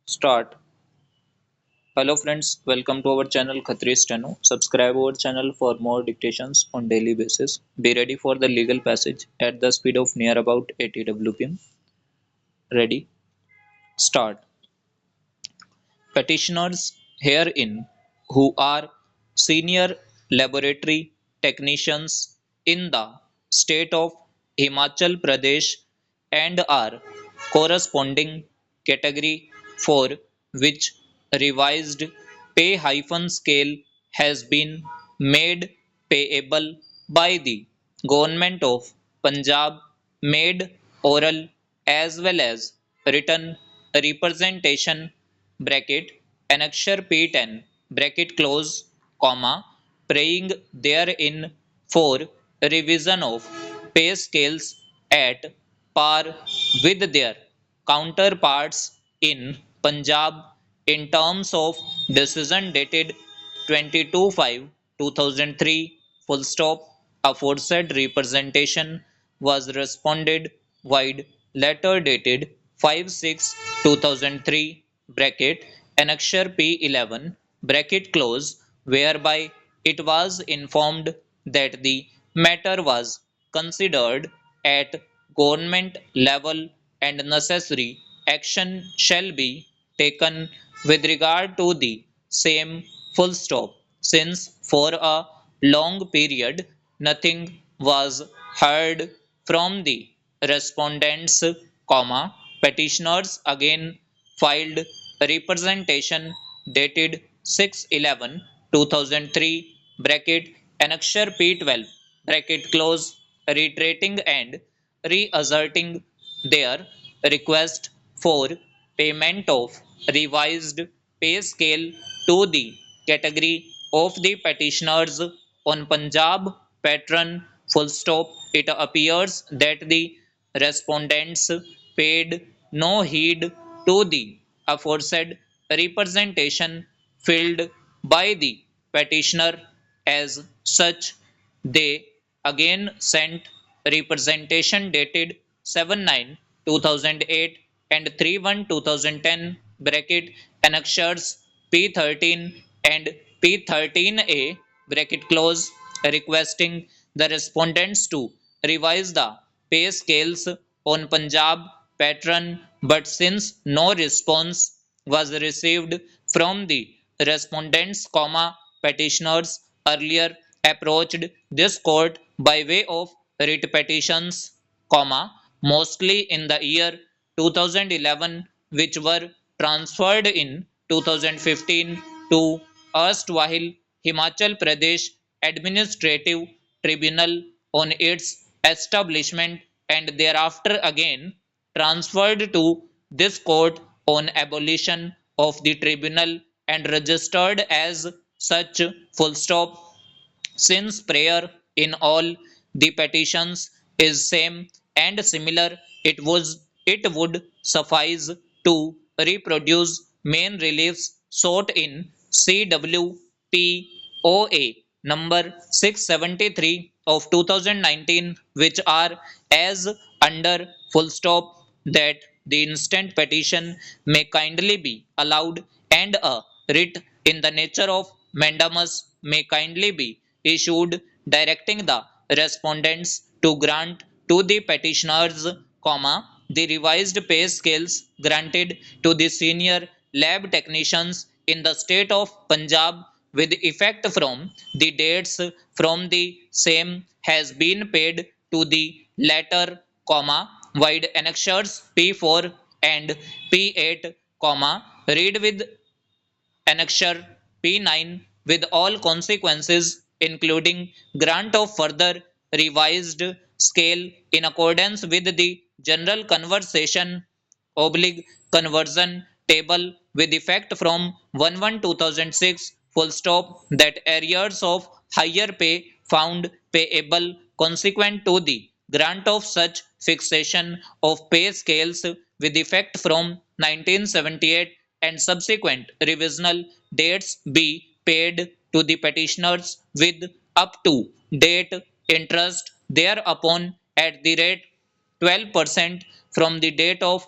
Start. Hello friends, welcome to our channel Khatri Steno. Subscribe our channel for more dictations on daily basis. Be ready for the legal passage at the speed of near about 80 WPM. Ready? Start. Petitioners herein who are senior laboratory technicians in the state of Himachal Pradesh and are corresponding category for which revised pay-scale has been made payable by the Government of Punjab made oral as well as written representation bracket annexure P10 bracket close comma praying therein for revision of pay scales at par with their counterparts in Punjab in terms of decision dated 22/5/2003 full stop aforesaid representation was responded wide letter dated 5/6/2003 bracket annexure P11 bracket close whereby it was informed that the matter was considered at government level and necessary action shall be taken with regard to the same full stop since for a long period nothing was heard from the respondents comma petitioners again filed representation dated 6/11/2003 bracket annexure P12 bracket close reiterating and reasserting their request for payment of revised pay scale to the category of the petitioners on Punjab patron full stop it appears that the respondents paid no heed to the aforesaid representation filled by the petitioner as such they again sent representation dated 7/9/2008 and 3/1/2010 bracket annexures P13 and P13A bracket close requesting the respondents to revise the pay scales on Punjab patron but since no response was received from the respondents comma petitioners earlier approached this court by way of writ petitions comma mostly in the year 2011 which were transferred in 2015 to erstwhile Himachal Pradesh Administrative Tribunal on its establishment and thereafter again transferred to this court on abolition of the tribunal and registered as such full stop since prayer in all the petitions is same and similar it would suffice to reproduce main reliefs sought in CWPOA number 673 of 2019 which are as under full stop that the instant petition may kindly be allowed and a writ in the nature of mandamus may kindly be issued directing the respondents to grant to the petitioners comma the revised pay scales granted to the senior lab technicians in the state of Punjab with effect from the dates from the same has been paid to the latter comma wide annexures P4 and P8 comma read with annexure P9 with all consequences including grant of further revised scale in accordance with the general conversation oblique conversion table with effect from 1/1/2006 full stop that arrears of higher pay found payable consequent to the grant of such fixation of pay scales with effect from 1978 and subsequent revisional dates be paid to the petitioners with up to date interest thereupon at the rate 12% from the date of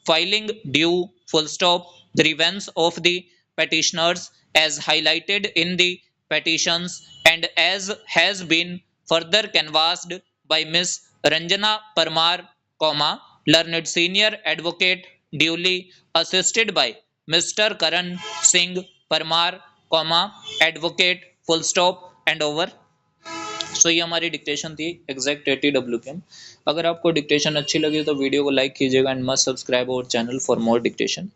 filing due full stop grievance of the petitioners as highlighted in the petitions and as has been further canvassed by Ms. Ranjana Parmar, learned senior advocate duly assisted by Mr. Karan Singh Parmar, advocate full stop and over। सो ये हमारी dictation थी exact 80 WPM। अगर आपको dictation अच्छी लगी तो video को like कीजिएगा and must subscribe our channel for more dictation.